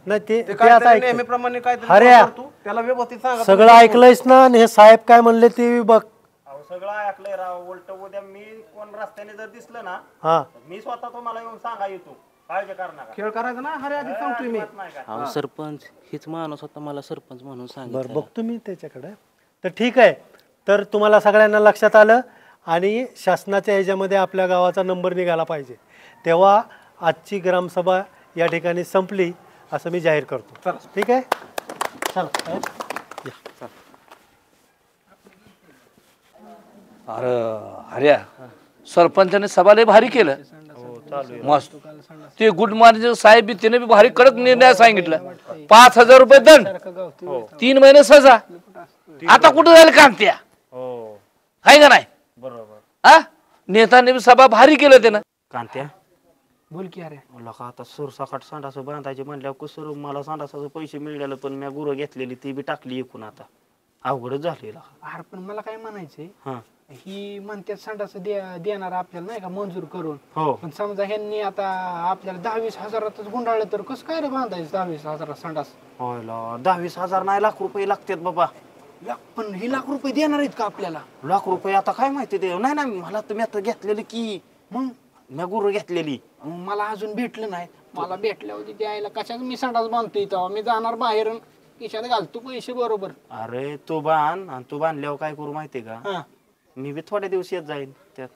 H: नाही ते
J: ते
H: ते आता
J: काय
H: ऐक.
J: नेहमीप्रमाणे काय
H: हऱ्या,
J: त्याला व्यवस्थित सांगा.
H: सगळं ऐकलंयस ना आणि हे साहेब काय म्हणले ते बघ.
D: अहो सगळं ऐकलंय राव. उलट उद्या मी कोण रस्त्याने जर दिसलं ना,
H: हा
D: मी स्वतः तुम्हाला येऊन सांगा येतो. काळजी करू नका.
J: खेळ करायचा ना हऱ्या, आधी सांगतोय मी.
G: अहो सरपंच हेच माणूस होता मला सरपंच म्हणून
H: बरं
G: सांगितलं.
H: बघतो मी त्याच्याकडे. तर ठीक आहे, तर तुम्हाला सगळ्यांना लक्षात आलं आणि शासनाच्या ह्याच्यामध्ये आपल्या गावाचा नंबर निघाला पाहिजे, तेव्हा आजची ग्रामसभा या ठिकाणी संपली असं मी जाहीर करतो. ठीक आहे, चला.
A: अरे हऱ्या, सरपंचाने सभा लय भारी केलं. मस्त. ते गुड मॉर्निंग साहेब बी त्याने बी भारी कडक निर्णय सांगितलं. 5,000 रुपये दंड, 3 महिने सजा. आता कुठं जाईल कांत्या? आहे का नाही?
D: बरोबर.
A: हा, नेत्याने बी सभा भारी केलं त्यानं.
D: कांत्या
C: बोल की अरे.
D: मला का आता सुरसाकाट सांडासं बांधायचे म्हणल्यावर कसं मला सांडासाचं पैसे मिळाले, पण मी गुरं घेतलेली ती बी टाकली एकूण. आता अवघडच झालेला.
C: अरे पण मला काय म्हणायचंय,
D: हा
C: ही म्हणतात संडास देणार आपल्याला नाही का मंजूर करून.
D: हो.
C: पण समजा ह्यांनी आता आपल्याला 10-20 हजारातच गुंडाळलं तर कसं काय रे बांधायचं 10-20 हजारात संडास?
D: होयला 10-20 नाही, लाख रुपये लागतात बाबा.
C: पण ही लाख रुपये देणार आहेत का आपल्याला?
D: लाख रुपये आता काय माहिती ते. नाही नाही, मला तुम्ही आता घेतलेली की
C: मग
D: मी गुरु घेतलेली.
C: मला अजून भेटलं नाही. मला भेटल्यावर द्यायला कशात मी संडास बांधतोय तेव्हा मी जाणार बाहेर आणि खिशात घालतो पैसे बरोबर.
D: अरे तू बांध, आणि तू बांधल्यावर काय करू माहितीये का,
C: हा,
D: मी बी थोड्या दिवस येत जाईन त्यात.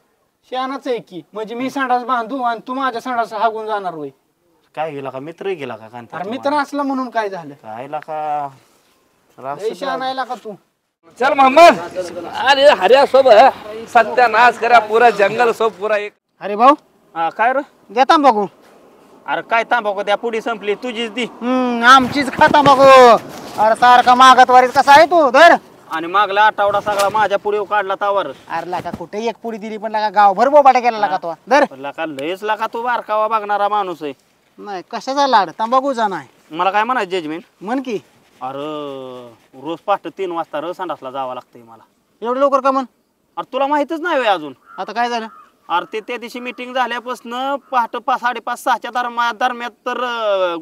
C: शहाणाच आहे की. म्हणजे मी संडास बांधू आणि तू माझ्या संडास हागून जाणार होय?
D: काय गेला का मित्र गेला का कांता?
C: अरे मित्र असला म्हणून काय झालं?
D: काय का
C: लय शहाणा का तू?
A: चल मोहम्मद. अरे हऱ्या सोबत सत्यानाश करा पूरा जंगल सोब पूरा एक.
B: अरे भाऊ
D: काय रे?
B: देता बघू.
D: अरे काय तांबाखू त्या पुढी संपली, तुझीच दी.
B: आमचीच खाता बघू. अरे सारखा मागतवारीत कसा आहे तू धर.
D: आणि मागला आठवडा सगळा माझ्या पुढे काढला तावर.
B: अरे लाका कुठे एक पुडी दिली पण लाका गावभर बोबाटा केला लाका तो धर.
D: लाका लयच लाका तू बारकावा बघणारा माणूस आहे.
B: नाही कशाचा लाड, तंबाखूचा नाही.
D: मला काय म्हणायचं जजमेंट?
B: म्हण की.
D: अरे रोज पहाटे 3 वाजता संडासला जावं लागतंय मला. एवढं
B: लवकर का म्हण?
D: अरे तुला माहितच नाही अजून.
B: आता काय झालं?
D: अरे ते त्या दिवशी मीटिंग झाल्यापासून पहाटे 5:30-6च्या दरम्यान तर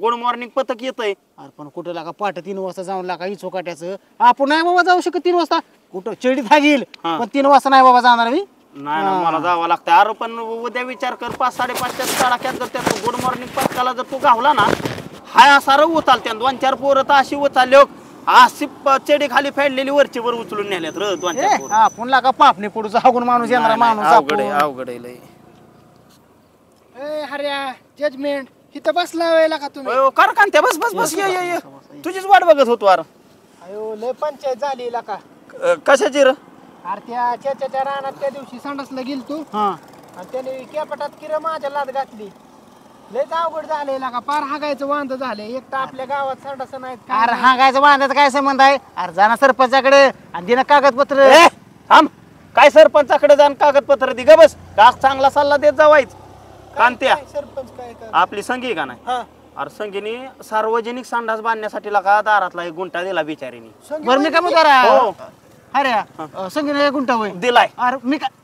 D: गुड मॉर्निंग पथक येतंय.
B: अरे पण कुठं लाका पहाटे 3 वाजता जाऊन लाका ही चोकाट्याचं आपण नाही बाबा जाऊ शकत 3 वाजता. कुठं चेडीत हागील पण 3 वाजता नाही बाबा जाणार मी.
D: नाही ना, मला जावं लागतं. अरे पण उद्या विचार कर, 5-5:30च्या तडाख्यात जर त्या गुड मॉर्निंग पथकाला जर तू गावला ना, हाय असा रव उचालत्या 2-4 पोरं तर अशी उचालले अशी चेडी खाली फेडलेली वरची वर उचलून नेल्यात र 2-4 पोरं.
B: आपण लाका पापणी कुठं हागून माणूस येणार माणूस
D: अवघड आहे,
B: आपण.
D: अवघड आहे लय.
C: ए हऱ्या, जजमेंट इथं बसला वेळेला का तुम्ही?
D: अयो, कर कांत्या, बस बस बस, ये ये ये. तुझीच वाट बघत होतो. अरे
C: अयो लय पंचायत झाली का?
D: कशाची र?
C: अरे त्या चेच्याच्या रानात त्या दिवशी संडासला गेल तू आणि त्याने केपटात किर माझ्या लाद घातली. लयच अवघड झाले का, पार हागायचं वांद झाले. एक तर आपल्या गावात संडास नाहीत.
B: अरे हागायचं बांधायचं काय संबंध आहे? अरे जाणार सरपंचाकडे आणि दिना कागदपत्र.
D: थांब, काय सरपंचाकडे जाऊन कागदपत्र दे ग बस. का चांगला सल्ला देत जावायच. कांत्या
C: सरपंच काय कर?
D: आपली संगी का नाही? अरे संगीने सार्वजनिक संडास बांधण्यासाठी लका दारातला 1 गुंठा दिला बिचारीने.
B: बरं मी काय म्हणतो अरे संगीने गुंठा होय
D: दिलाय.
B: अरे मी काय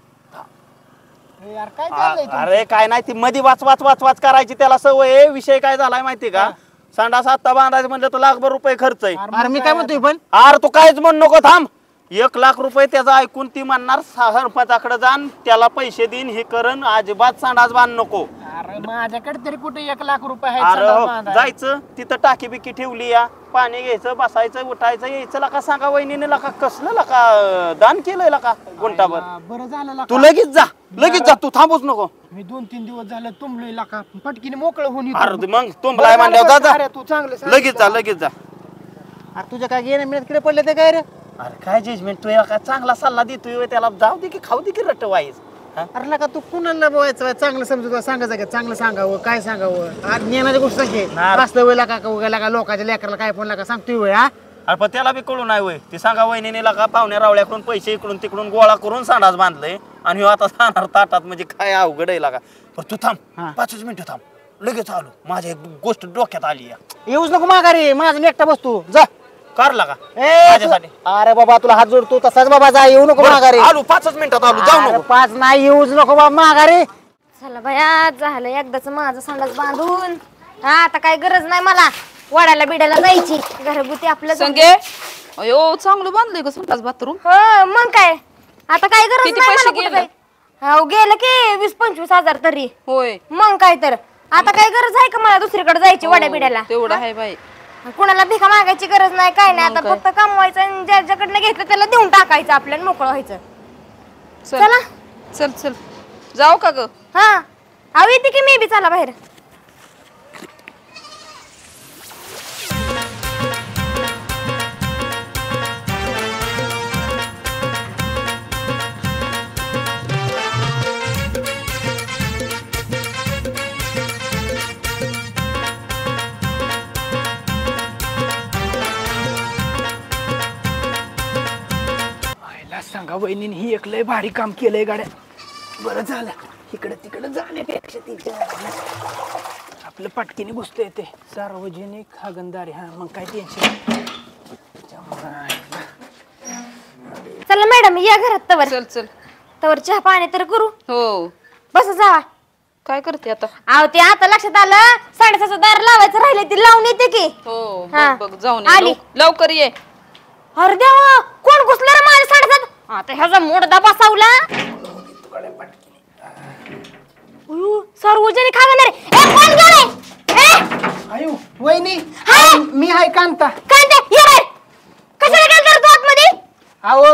C: यार काय चाललंय?
D: अरे काय नाही, ती मध्ये वाच करायची त्याला सवय आहे. विषय काय झालाय माहिती का, संडास आता बांधायचं म्हणलं तर लाखभर रुपये खर्च आहे.
B: अरे मी काय म्हणतोय पण
D: अरे तू काहीच म्हणू नको, थांब. 1 लाख रुपये त्याचा ऐकून ती म्हणणार सरपंचाकडे जाण, त्याला पैसे देईन, हे करण, अजिबात संडास बांध नको.
C: अरे माझ्याकडे तरी कुठे 1 लाख रुपये आहेत
D: अरे
C: संडास
D: हो,
C: बांधायला?
D: जायचं तिथं टाकी बिकी ठेवली या, पाणी घ्यायचं, बसायचं, उठायचं, यायचं. लका सांगा वहिनीने लका कसलं लका दान केलंय लका गुंठाभर.
C: बरं झालं
D: तू लगेच जा, तू थांबूच नको.
C: मी 2-3 दिवस झालं तुंबलोय लाका, पटकीने मोकळं होऊन येतो.
D: अरे मग तुंबलाय म्हणल्यावर जा,
C: अरे तू चांगलं सांग.
D: लगेच जा.
B: अरे तुझ्या काय घेणं मिळत किती पडले ते काय रे?
D: अरे काय जजमेंट, तू का चांगला सल्ला देतोय, त्याला जाऊ दे की खाऊ दे की रटवायच.
B: अरे लका तू कुणाला बोलायचं चांगलं समजू, सांगायचं का चांगलं सांगावं, काय सांगावं? आज ज्ञानाची गोष्ट कशी असलं वेळेला का उगायला का लोकांच्या लेकराला काय फोन लागा सांगतोय होय.
D: अरे पण त्याला बी कळू नाही होय. ती सांगा वहिनीने का पाहुण्या रावळ्याकडून पैसे इकडून तिकडून गोळा करून संडास बांधलंय आणि ह्यो आता जाणार ताटात, म्हणजे काय अवघड आहे लागा. पण तू थांब, 5 मिनिटं थांब, लगेच आलो. माझ्या एक गोष्ट डोक्यात आली.
B: येऊच नको माघारी, माझं एकटा बसतो जा.
D: कारला का
B: ए
D: माझ्यासाठी
B: अरे बाबा तुला हात जोडतो तसाच बाबा जा येऊ नको माघारी
D: आलो 5 मिनिटात आलो जाऊ
B: अरे,
D: नको
B: 5 नाही येऊच नको बाबा माघारी
E: चला भया झालं एकदाच माझं संडास बांधून. हा आता काय गरज नाही मला वडाला बिडाला जायची. घरगुती आपलं
F: संगे अयो चांगलं बांधलंय का संडास बाथरूम.
E: हो मग काय आता काय गरज
F: किती
E: नाही
F: पैसे
E: मला कुठं
F: गेले?
E: जाय- हो गेलं की 20-25 हजार तरी.
F: होय
E: मग काय तर आता काय गरज आहे का मला दुसरीकडे जायची वड्या बिड्याला.
F: तेवढं आहे बाई.
E: कुणाला भिका मागायची गरज नाही काय नाही.
F: मग
E: आता
F: काय?
E: फक्त कमवायचं आणि ज्याच्याकडनं घेतलं त्याला देऊन टाकायचं आपल्याला मोकळं व्हायचं.
F: चल
E: चला
F: चल चल जाऊ का ग.
E: हा अहो येते की मी बी चला बाहेर.
C: सांगा वहिनी ही एक लय भारी काम केलंय गाड्या. बरं झालं इकडे तिकडे जाण्यापेक्षा तिच्या आपलं पटकीने घुसता येते. सार्वजनिक हागणदारी हा मग काय टेन्शन.
E: चला मॅडम या घरात तवर.
F: चल चल
E: तवर चहा पाणी तर करू.
F: हो
E: बस जावा.
F: काय करते आता.
E: अहो ते आता लक्षात आलं 7:30 दार लावायचं राहिले ते लावून येते की.
F: हो
E: हा.
F: बघ बघ जाऊन
E: आली.
F: ये. लवकर ये.
E: अरे देवा कोण घुसलं रे माझ्या 7:30. आता ह्याचा मोडदा बसावला. सार्वजनिक हागणार कोण गेले.
C: आयु वहिनी
E: हा?
C: मी हाय कांता.
E: काय ते ये रे. कशाला काय करतो आतमध्ये.
C: अहो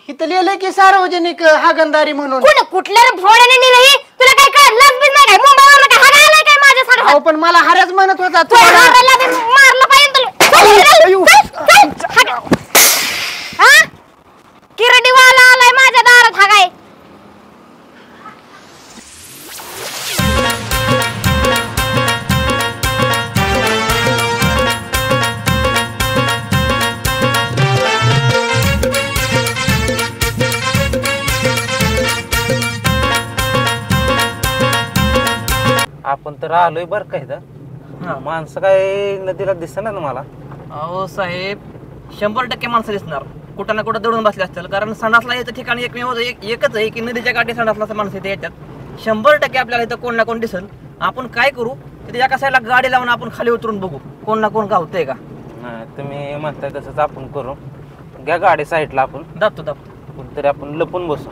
C: इथं लिहिलंय की सार्वजनिक हागणदारी म्हणून.
E: कोण कुठल्या रे भोड्याने नाही तुला काय कळलं बीज नाही काय मुंबईवरून काय हागायला काय माझ्या 7:30.
C: अहो पण मला हार्याच म्हणत होता
E: तू हारायला बी मारलं पाहिजे तुला. हा किरडीवाला आलाय माझ्या दारात हागाय.
G: आपण तर आलोय बरं काय तर माणसं काय नदीला दिसणार ना मला.
J: अहो साहेब 100% माणसं दिसणार. कुठं ना कुठं दडून बसले असतील कारण संडासला याचं ठिकाण एकच आहे की नदीच्या काठी संडासला माणसं इथे येतात. 100% आपल्याला इथं कोण ना कोण दिसल. आपण काय करू तिथे एका साईडला गाडी लावून आपण खाली उतरून बघू कोण ना कोण गावतंय का.
G: नाही तुम्ही म्हणताय तसंच आपण करू. घ्या गाडी साईडला आपण
J: दाबतो
G: कुठतरी आपण लपून बसू.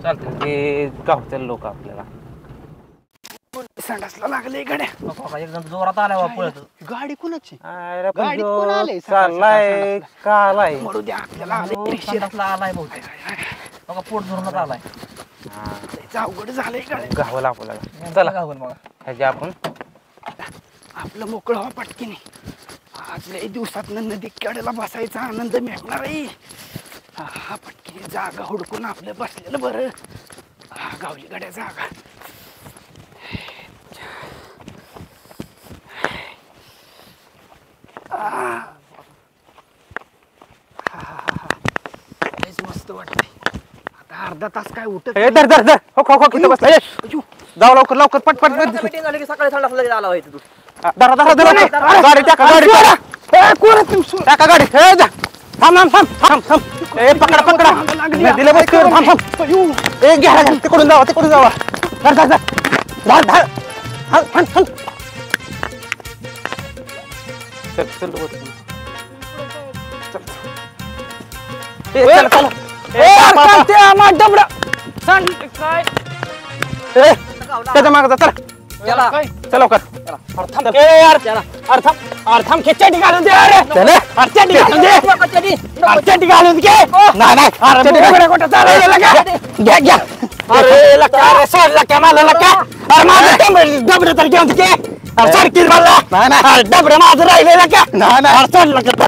J: चालतंय.
G: ते गावतील लोक आपल्याला.
C: संडासला लागले गाड्या.
J: एकदम जोरात आलाय बा पळत.
C: गाडी कुणाची.
G: अरे पण
C: गाडीत
G: ह्यो
C: कोण आलंय?
G: चाललाय का आलाय.
C: मरू द्या आपल्याला
J: हो, संडासला आलाय बहुतेक. बघा पोट धरूनच आलाय.
C: अवघड झालंय गाड्या.
G: गावाला आपल्याला चला
J: गावून बघा.
G: ह्याच्या आपण
C: आपलं मोकळं व्हा पटकीने. आज लय दिवसात नदी कडेला बसायचा आनंद मिळणार आहे. हा पटकीने जागा हुडकून आपलं बसलेलं बरं. हा गावली गाड्या जागा. मस्त वाटतंय. आता अर्धा तास काय उठत
G: धर धर धर हो खो खो किती बसला. जाऊ लवकर लवकर पटपट
J: मीटिंग झाली की सकाळी संडासला आला व्हायचं तू.
G: धरा धरा धरा गाडी टाका गाडी टाका गाडी. हे जा थांब थांब थांब थांब थांब. ए पकडा पकडा नदीला बस कर. थांब थांब. ए घ्या तिकडून जावा तिकडून जावा. धर धर धर धर धर. हल हल हल. चल चल चल चल. त्याच्या मागे जा चला चल लवकर. अर्थम खेचडी घालून दे. अरे अर्थडी घालून दे. अर्थडी घालून घे. नाही नाही अर्थडी कुठं चाललेला का. घ्या घ्या. अरे लका अरे सोडला का मला लका. अरे माझं डबडं तर घेऊन घे. अरे सारखीच मला. नाही नाही डबडं माझं राहिलेलं का. नाही नाही अरे सोडलं का.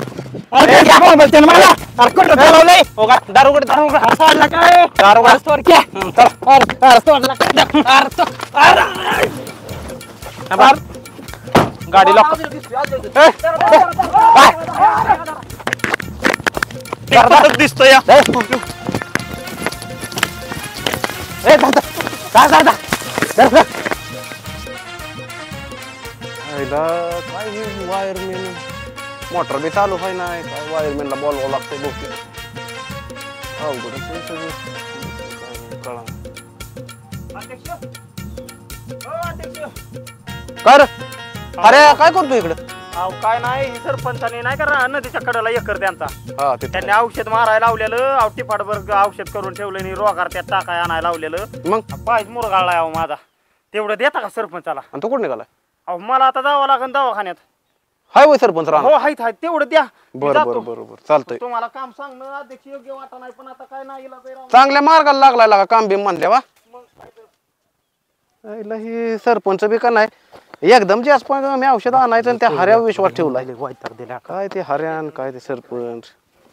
G: अरे घ्या कोण बोलते मला. अरे कुठं चालवलंय. दारू कुठे दारू कुठे सोडला काय. दारू कुठे सोड घ्या. अरे सोडला अरे गाडी लॉक. दिसतोय काय वायरमॅन
A: मोटर बी चालू आहे नाही काय वायरमॅनला बोलवावं लागतंय बहुतेक अवघडच आहे सगळं. काय कळेना. काय रे? अरे काय करतो इकडं?
D: अहो काय नाही सरपंचाने नाही का नदीच्या कडेला एकर त्यांचा
A: हा ते
D: त्यांनी औषध मारायला लावलेलं आवटी फाडभर औषध करून ठेवलं नाही रोगार त्यात टाकाय आणायला लावलेलं
A: मग
D: पायच मुरगाळलाय अहो माझा तेवढं देता का सरपंचाला
A: आणि तो कुठं निघालाय?
D: अहो मला आता जावं लागेल दवाखान्यात
A: हाय वय सरपंच राहणार.
D: हो हायत हायत तेवढं द्या मी
A: बरं
D: जातो.
A: बरं बरं बरं चालतंय.
D: तुम्हाला काम सांगणं अध्यक्ष योग्य वाटा नाही पण आता काय नाही इलाज आहे राव.
A: चांगल्या मार्गाला लागलाय लागा काम बिम म्हणल्या वा ही सरपंच बी का नाही एकदम जास्त पण मी औषध आणायचं आणि त्या हऱ्यावर विश्वास ठेवलाय.
D: वैताग दिला
A: काय ते हऱ्यान काय ते सरपंच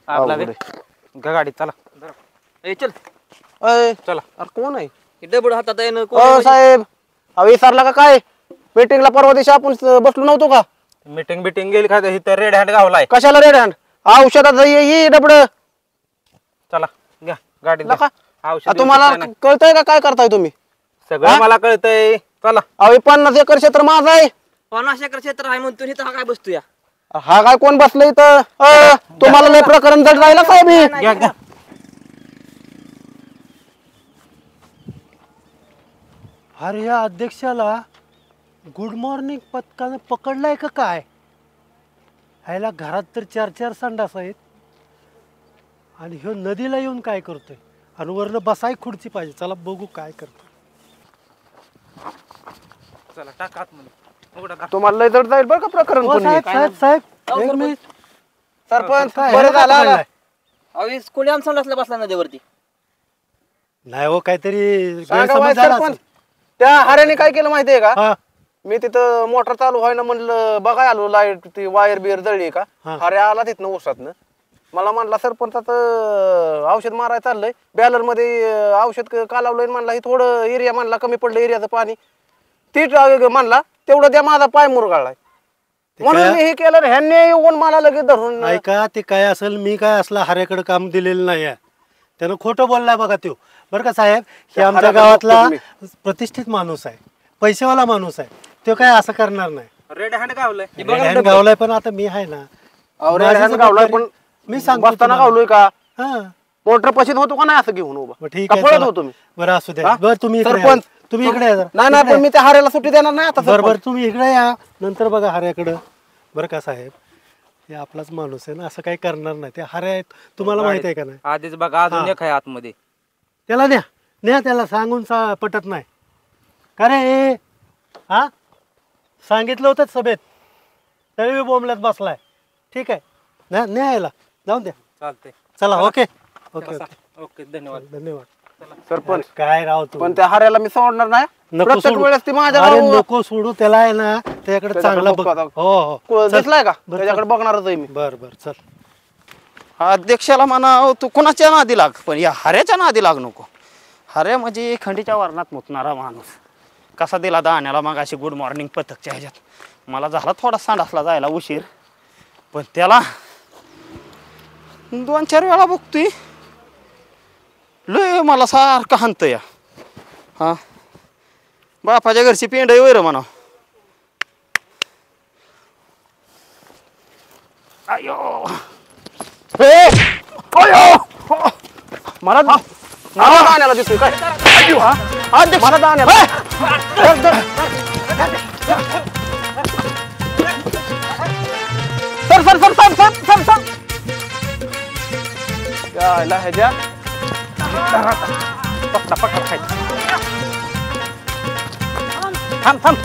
J: आपला
A: अवघड आहे.
J: गाडीत चला ए चल
A: अय, चला अरे कोण आहे?
J: डबड हातात आहे ना
A: ओ साहेब अहो विसरला का काय? मीटिंगला परवा दिवशी आपण बसलो नव्हतो का?
J: मीटिंग बिटिंग गेली का इथं रेड हँड गावलाय.
A: कशाला रेड हँड? औषधात ये डबड
J: चला घ्या गाडीत
A: नका.
J: औषध
A: तुम्हाला कळतंय का काय करताय तुम्ही?
J: सगळं मला कळतंय. चला
A: अहो 50 एकर क्षेत्र माझं आहे.
J: 50 एकर क्षेत्र आहे म्हणतो इथं हा काय बसतो या
A: हा काय कोण बसलं इथं? तुम्हाला लय प्रकरण जड राहिला साहेब हे.
J: घ्या घ्या
H: अरे या अध्यक्षाला गुड मॉर्निंग पथकानं पकडलाय का काय? ह्याला घरात तर 4-4 संडास आहेत आणि ह्यो नदीला येऊन काय करतोय आणि वरनं बसाय खुर्ची पाहिजे. चला बघू काय करतो.
J: चला टाका आतमध्ये उघडा का
A: तुम्हाला लय जड जाईल बरं का प्रकरण
H: हो,
A: पण हे.
H: साहेब साहेब साहेब एक मिनिट.
A: सरपंच
H: काय
A: बरं
H: ह्याला
A: झालं
H: का
A: आला.
H: पकडलाय?
J: अहो कोणी आमचा नसला बसला नदीवरती
H: नाही हो काहीतरी
A: सांगा
H: गैरसमज
A: बाई
H: झाला
A: सरपंच
H: असेल.
A: त्या हऱ्याने काय केलं माहितीये का?
H: हा
A: मी तिथं मोटर चालू व्हाय ना म्हणलं बघाय आलो लाईट ती वायर बियर जळली का?
H: हा.
A: हऱ्या आला तिथनं ऊसातनं मला म्हणला सरपंचात औषध मारायला चाललंय बॅलर मध्ये औषध कालावलंय म्हणला हे थोडं एरिया म्हणला कमी पडलं एरियाचं पाणी तीच म्हणला तेवढं द्या माझा पाय मुरगाळलाय म्हणून मी हे केलं रे. ह्यांनी येऊन मला लगेच धरून
H: ऐका ते काय असेल मी काय असला हऱ्याकडे काम दिलेलं नाही आहे. त्यानं खोटं बोललाय बघा तो. बरं का साहेब हे आमच्या
A: हऱ्याकडे
H: गावातला
A: बघतो
H: प्रतिष्ठित माणूस आहे पैसेवाला माणूस आहे. तो काय असं करणार नाही.
J: रेड हँड गावलाय
H: रेड हँड गावलाय पण आता मी आहे ना
A: अवरे
H: माझी
A: ह्यानं गावलाय पण
H: मी सांगतो
A: बसताना
H: तुम्हाला.
A: गावलोय का?
H: हा
A: मोटर पशीत होतो का नाही असं घेऊन उभा
H: मग ठीक
A: का
H: आहे
A: पळत
H: चला.
A: होतो मी?
H: बरं असू द्या.
A: हा?
H: बरं तुम्ही इकडे
A: सरपंच
H: या. तुम्ही इकडे या जरा.
A: नाही नाही पण मी त्या हऱ्याला सुट्टी देणार नाही आता
H: बरं
A: सरपंच.
H: बरं तुम्ही इकडे या नंतर बघा हऱ्याकडं. बरं का साहेब हे आपलाच माणूस आहे ना असं काही करणार नाही. ते हऱ्या आहेत तुम्हाला माहित आहे का नाही?
J: आधीच बघा अजून एक आहे आतमध्ये
H: त्याला न्या न्या त्याला सांगून पटत नाही का रे ए? हा सांगितलं होतं सभेत तरी बोंबल्यात बसलाय. ठीक आहे न्या न्या यायला जाऊन द्या.
J: चालतंय
H: चला ओके ओके ओके
J: ओके धन्यवाद
H: धन्यवाद.
A: सरपंच
H: काय राव तू
A: पण त्या हऱ्याला मी सोडणार नाही
H: नको
A: प्रत्येक
H: सोडू.
A: वेळेस ती माझ्या
H: अरे
A: गावावर-
H: नको सोडू त्याला आहे ना त्याच्याकडे
A: त्याच्याकडे
H: चांगला बघ.
A: बघतो आता.
H: हो हो चल.
A: दिसलाय का
H: बरं,
A: त्याच्याकडे बघणारच आहे मी.
H: बर बर चल.
D: अध्यक्षाला म्हणा तू कोणाच्या नादी लाग पण या हऱ्याच्या नादी लाग नको. हऱ्या म्हणजे खंडीच्या वर्णात मुतणारा माणूस कसा दिला दाण्याला मग अशी गुड मॉर्निंग पथकच्या ह्याच्यात मला झाला थोडा सांडासला जायला उशीर पण त्याला 2-4 वेळा बघतोय लय मला सारखं हाणत या. हा बापाच्या घरची पेंड आहे वैर म्हणा. अयो
A: मला दाण्याला दिसतोय काय? हा? मला दाण्याला धर, धर. Sir sir sir sir sir sir sir यायला ह्याच्या
D: पकडा पकडा खायचं थांब थांब